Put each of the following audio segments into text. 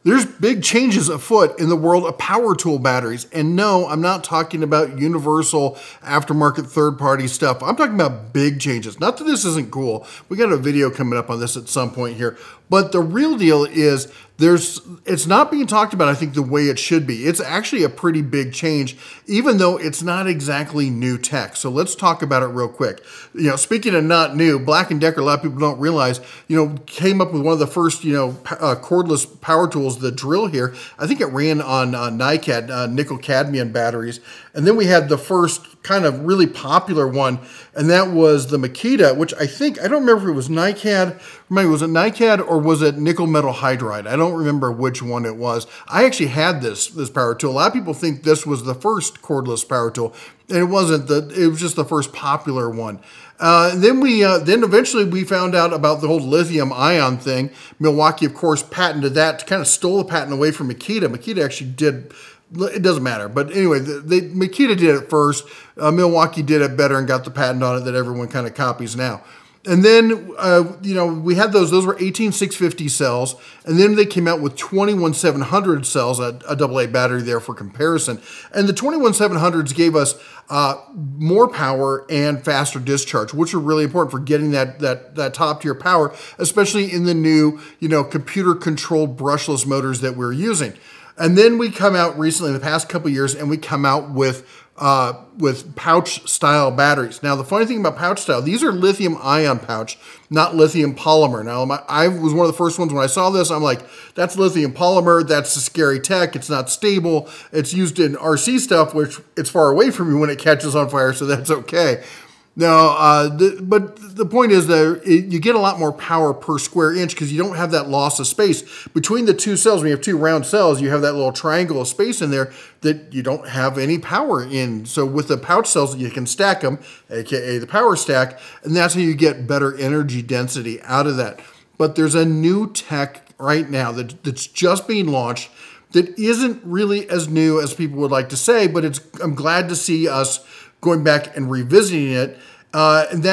There's big changes afoot in the world of power tool batteries. And no, I'm not talking about universal aftermarket third-party stuff. I'm talking about big changes. Not that this isn't cool. We got a video coming up on this at some point here. But the real deal is it's not being talked about, I think, the way it should be. It's actually a pretty big change, even though it's not exactly new tech. So let's talk about it real quick. Speaking of not new, Black & Decker, a lot of people don't realize, came up with one of the first, cordless power tools, the drill here. I think it ran on NiCad, nickel cadmium batteries. And then we had the first kind of really popular one, and that was the Makita, which I don't remember if it was NiCad. Was it NiCad or was it nickel metal hydride? I don't remember which one it was. I actually had this power tool. A lot of people think this was the first cordless power tool, and it wasn't. It was just the first popular one. Then eventually we found out about the whole lithium ion thing. Milwaukee, of course, patented that, kind of stole the patent away from Makita. Makita actually did. It doesn't matter. But anyway, Makita did it first. Milwaukee did it better and got the patent on it that everyone kind of copies now. And then, we had those were 18650 cells. And then they came out with 21700 cells, a AA battery there for comparison. And the 21700s gave us more power and faster discharge, which are really important for getting that top tier power, especially in the new, computer controlled brushless motors that we're using. And then we come out recently in the past couple of years and we come out with pouch style batteries. Now, the funny thing about pouch style, these are lithium ion pouch, not lithium polymer. Now, I was one of the first ones when I saw this, I'm like, that's lithium polymer. That's a scary tech. It's not stable. It's used in RC stuff, which it's far away from you when it catches on fire. So that's okay. Now, but the point is that you get a lot more power per square inch because you don't have that loss of space. Between the two cells, when you have two round cells, you have that little triangle of space in there that you don't have any power in. So with the pouch cells, you can stack them, aka the power stack, and that's how you get better energy density out of that. But there's a new tech right now that's just being launched that isn't really as new as people would like to say, but I'm glad to see us going back and revisiting it. And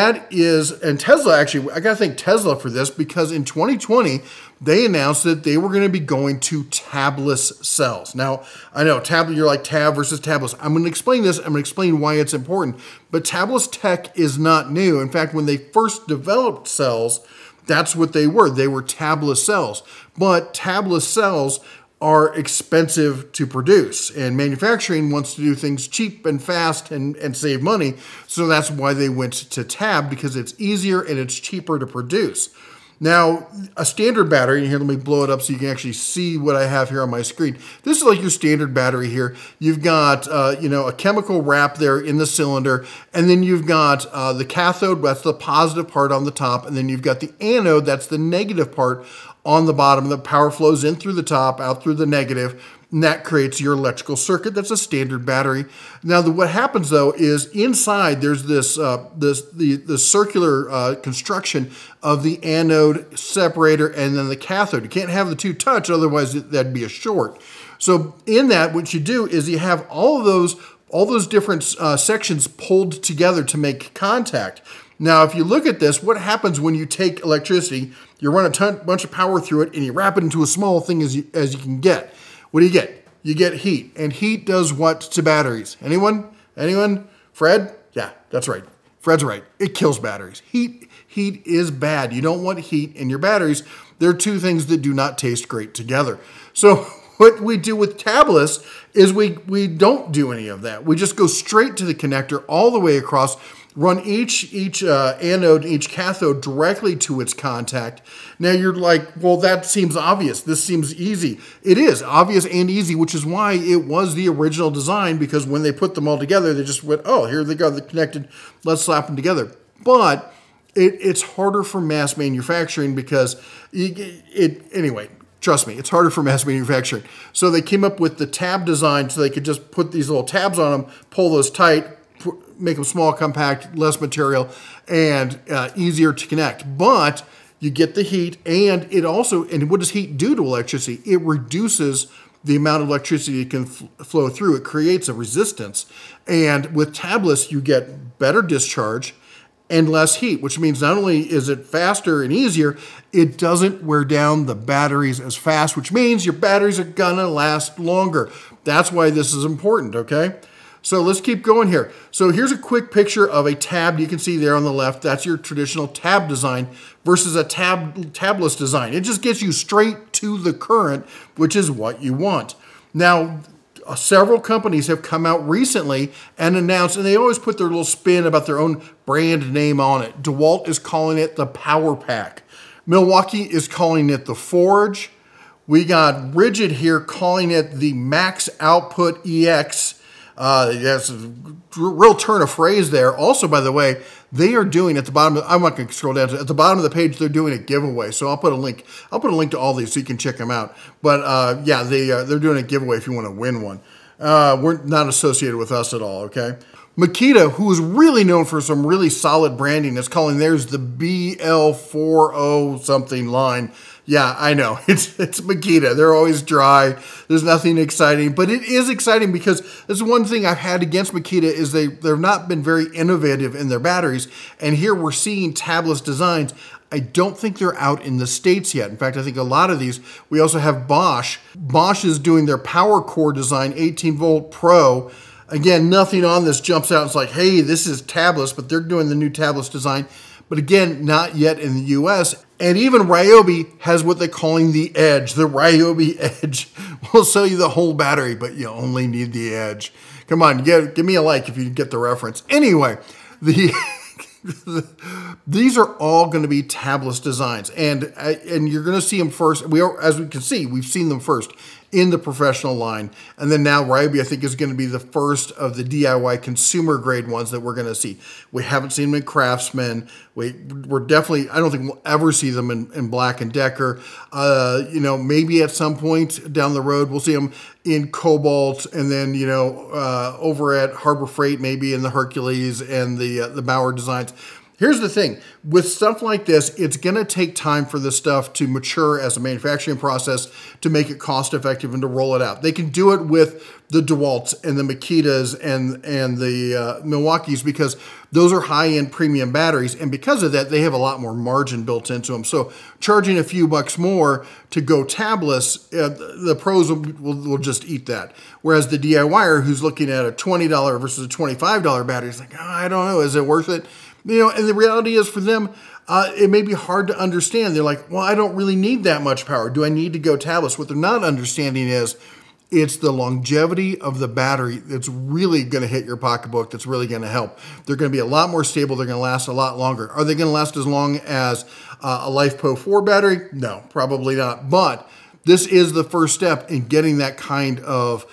Tesla, actually, I got to thank Tesla for this because in 2020, they announced that they were going to be going to tabless cells. Now, I know you're like tab versus tabless. I'm going to explain this. I'm going to explain why it's important. But tabless tech is not new. In fact, when they first developed cells, that's what they were. They were tabless cells. But tabless cells are expensive to produce, and manufacturing wants to do things cheap and fast and save money. So that's why they went to tab, because it's easier and it's cheaper to produce. Now, a standard battery, and here, let me blow it up so you can actually see what I have here on my screen. This is like your standard battery here. You've got, a chemical wrap there in the cylinder, and then you've got the cathode, that's the positive part on the top, and then you've got the anode, that's the negative part on the bottom. The power flows in through the top, out through the negative, and that creates your electrical circuit. That's a standard battery. Now, what happens though is inside there's the circular construction of the anode separator and then the cathode. You can't have the two touch, otherwise that'd be a short. So in that, what you do is you have all those different sections pulled together to make contact. Now, if you look at this, what happens when you take electricity, you run a bunch of power through it, and you wrap it into a small thing as you can get. What do you get? You get heat. And heat does what to batteries? Anyone? Fred? Yeah, that's right. Fred's right. It kills batteries. Heat is bad. You don't want heat in your batteries. They're two things that do not taste great together. So what we do with tablets is we don't do any of that. We just go straight to the connector all the way across, run each anode, each cathode directly to its contact. Now you're like, well, that seems obvious. This seems easy. It is obvious and easy, which is why it was the original design, because when they put them all together, they just went, oh, here they go, they're connected. Let's slap them together. But it's harder for mass manufacturing because anyway, trust me, it's harder for mass manufacturing. So they came up with the tab design so they could just put these little tabs on them, pull those tight, make them small, compact, less material, and easier to connect. But you get the heat, and what does heat do to electricity? It reduces the amount of electricity it can flow through. It creates a resistance. And with tablets, you get better discharge, and less heat, which means not only is it faster and easier, it doesn't wear down the batteries as fast, which means your batteries are gonna last longer. That's why this is important, okay? So let's keep going here. So here's a quick picture of a tab you can see there on the left. That's your traditional tab design versus a tabless design. It just gets you straight to the current, which is what you want. Now, several companies have come out recently and announced, and they always put their little spin about their own brand name on it. DeWalt is calling it the Power Pack. Milwaukee is calling it the Forge. We got Rigid here calling it the Max Output EX. That's a real turn of phrase there. Also, by the way, they are doing at the bottom. I'm not going to scroll down. At the bottom of the page, they're doing a giveaway. So I'll put a link. I'll put a link to all these so you can check them out. But yeah, they're doing a giveaway if you want to win one. We're not associated with us at all. Okay. Makita, who is really known for some really solid branding, is calling theirs the BL40 something line. Yeah, I know. It's Makita. They're always dry. There's nothing exciting, but it is exciting because that's one thing I've had against Makita is they've not been very innovative in their batteries. And here we're seeing tabless designs. I don't think they're out in the States yet. In fact, I think a lot of these, we also have Bosch. Bosch is doing their Power Core design, 18 volt Pro. Again, nothing on this jumps out. It's like, hey, this is tabless, but they're doing the new tabless design. But again, not yet in the US. And even Ryobi has what they're calling the Edge, the Ryobi Edge. We'll sell you the whole battery, but you only need the Edge. Come on, give me a like if you get the reference. Anyway, these are all going to be tabless designs, and you're going to see them first. As we can see, we've seen them first in the professional line, and then now Ryobi, I think, is going to be the first of the DIY consumer grade ones that we're going to see. We haven't seen them in Craftsman. We're definitely, I don't think we'll ever see them in Black & Decker. You know, maybe at some point down the road we'll see them in Cobalt, and then over at Harbor Freight, maybe in the Hercules and the Bauer designs. Here's the thing, with stuff like this, it's gonna take time for this stuff to mature as a manufacturing process to make it cost effective and to roll it out. They can do it with the DeWalts and the Makitas and the Milwaukees because those are high-end premium batteries, and because of that, they have a lot more margin built into them. So charging a few bucks more to go tabless, the pros will just eat that. Whereas the DIYer who's looking at a $20 versus a $25 battery is like, oh, I don't know, is it worth it? You know, and the reality is for them, it may be hard to understand. They're like, well, I don't really need that much power. Do I need to go tabless? What they're not understanding is it's the longevity of the battery that's really going to hit your pocketbook, that's really going to help. They're going to be a lot more stable. They're going to last a lot longer. Are they going to last as long as a LifePo 4 battery? No, probably not. But this is the first step in getting that kind of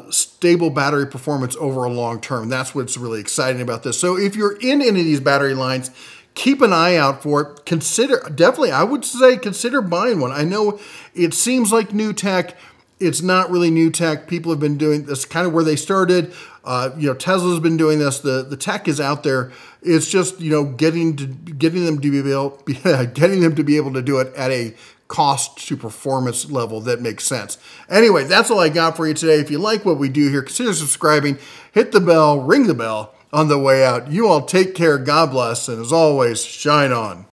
stable battery performance over a long term. That's what's really exciting about this. So if you're in any of these battery lines, keep an eye out for it. Definitely, I would say consider buying one. I know it seems like new tech. It's not really new tech. People have been doing this kind of where they started. Tesla's been doing this. The tech is out there. It's just, getting them to be able to do it at a cost to performance level that makes sense. Anyway, that's all I got for you today. If you like what we do here, consider subscribing, hit the bell, ring the bell on the way out. You all take care, God bless, and as always, shine on.